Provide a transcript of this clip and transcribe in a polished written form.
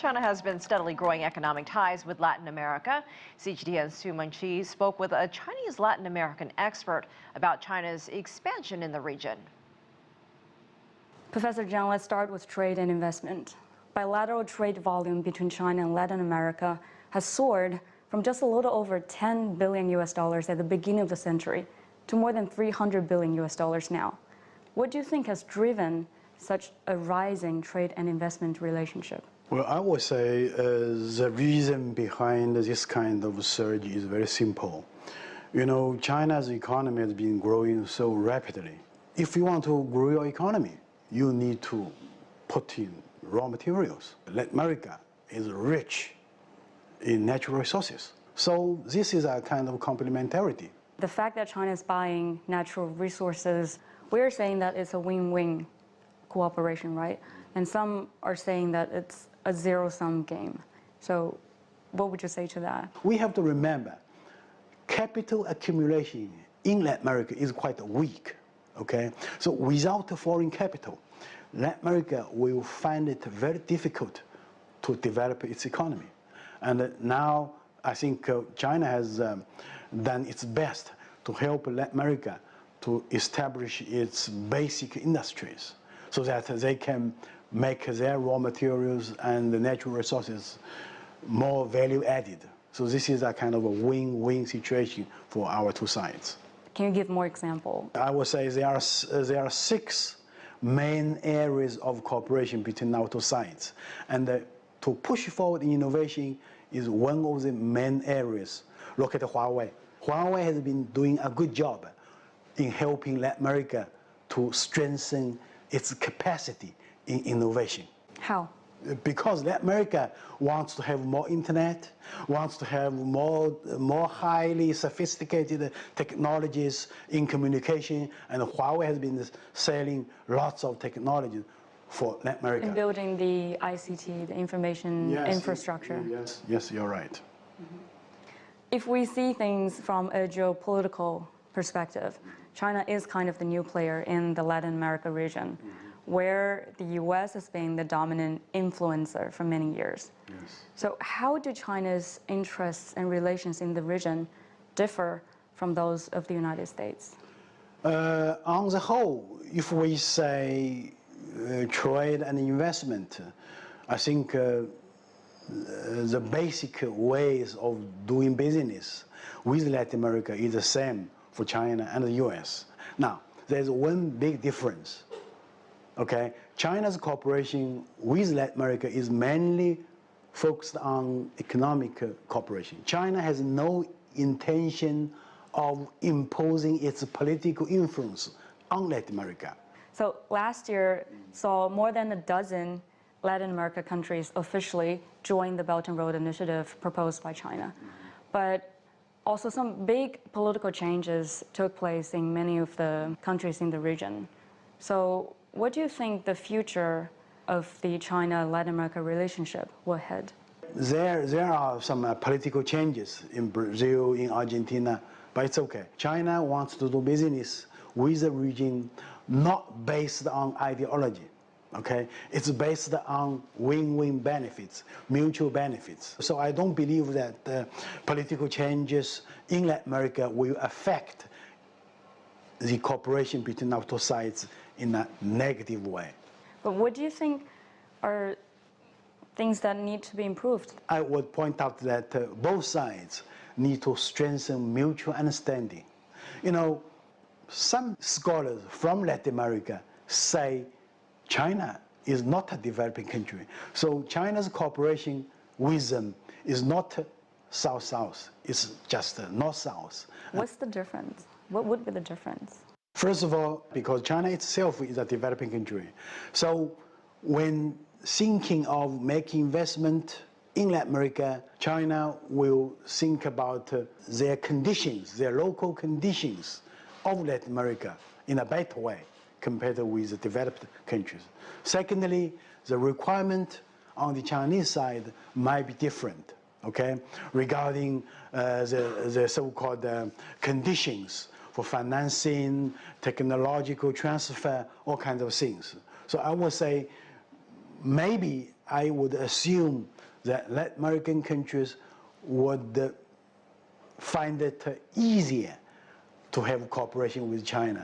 China has been steadily growing economic ties with Latin America. CGTN's Mengqi spoke with a Chinese Latin American expert about China's expansion in the region. Professor Jiang, let's start with trade and investment. Bilateral trade volume between China and Latin America has soared from just a little over $10 billion at the beginning of the century to more than $300 billion now. What do you think has driven such a rising trade and investment relationship? Well, I would say the reason behind this kind of surge is very simple. You know, China's economy has been growing so rapidly. If you want to grow your economy, you need to put in raw materials. Latin America is rich in natural resources. So this is a kind of complementarity. The fact that China is buying natural resources, we're saying that it's a win-win cooperation, right? And some are saying that it's a zero-sum game. So what would you say to that? We have to remember, capital accumulation in Latin America is quite weak, okay? So without foreign capital, Latin America will find it very difficult to develop its economy. And now I think China has done its best to help Latin America to establish its basic industries so that they can make their raw materials and the natural resources more value added. So this is a kind of a win-win situation for our two sides. Can you give more example? I would say there are 6 main areas of cooperation between our two sides. And to push forward in innovation is one of the main areas. Look at Huawei. Huawei has been doing a good job in helping Latin America to strengthen its capacity in innovation. How? Because Latin America wants to have more internet, wants to have more highly sophisticated technologies in communication, and Huawei has been selling lots of technology for Latin America. In building the ICT, the information infrastructure. Yes, you're right. Mm-hmm. If we see things from a geopolitical perspective, China is kind of the new player in the Latin America region, where the US has been the dominant influencer for many years. Yes. So how do China's interests and relations in the region differ from those of the United States? On the whole, if we say trade and investment, I think the basic ways of doing business with Latin America is the same for China and the US. Now, there's one big difference. Okay, China's cooperation with Latin America is mainly focused on economic cooperation. China has no intention of imposing its political influence on Latin America. So last year saw more than a dozen Latin America countries officially join the Belt and Road Initiative proposed by China. But also some big political changes took place in many of the countries in the region. So what do you think the future of the China-Latin America relationship will head? There are some political changes in Brazil, in Argentina, but it's okay. China wants to do business with the region not based on ideology, okay? It's based on win-win benefits, mutual benefits. So I don't believe that political changes in Latin America will affect the cooperation between our two sides in a negative way. But what do you think are things that need to be improved? I would point out that both sides need to strengthen mutual understanding. You know, some scholars from Latin America say China is not a developing country. So China's cooperation with them is not South-South, it's just North-South. What's the difference? What would be the difference? First of all, because China itself is a developing country. So when thinking of making investment in Latin America, China will think about their conditions, their local conditions of Latin America in a better way compared with the developed countries. Secondly, the requirement on the Chinese side might be different, okay, regarding the so-called conditions for financing, technological transfer, all kinds of things. So I would say maybe I would assume that Latin American countries would find it easier to have cooperation with China.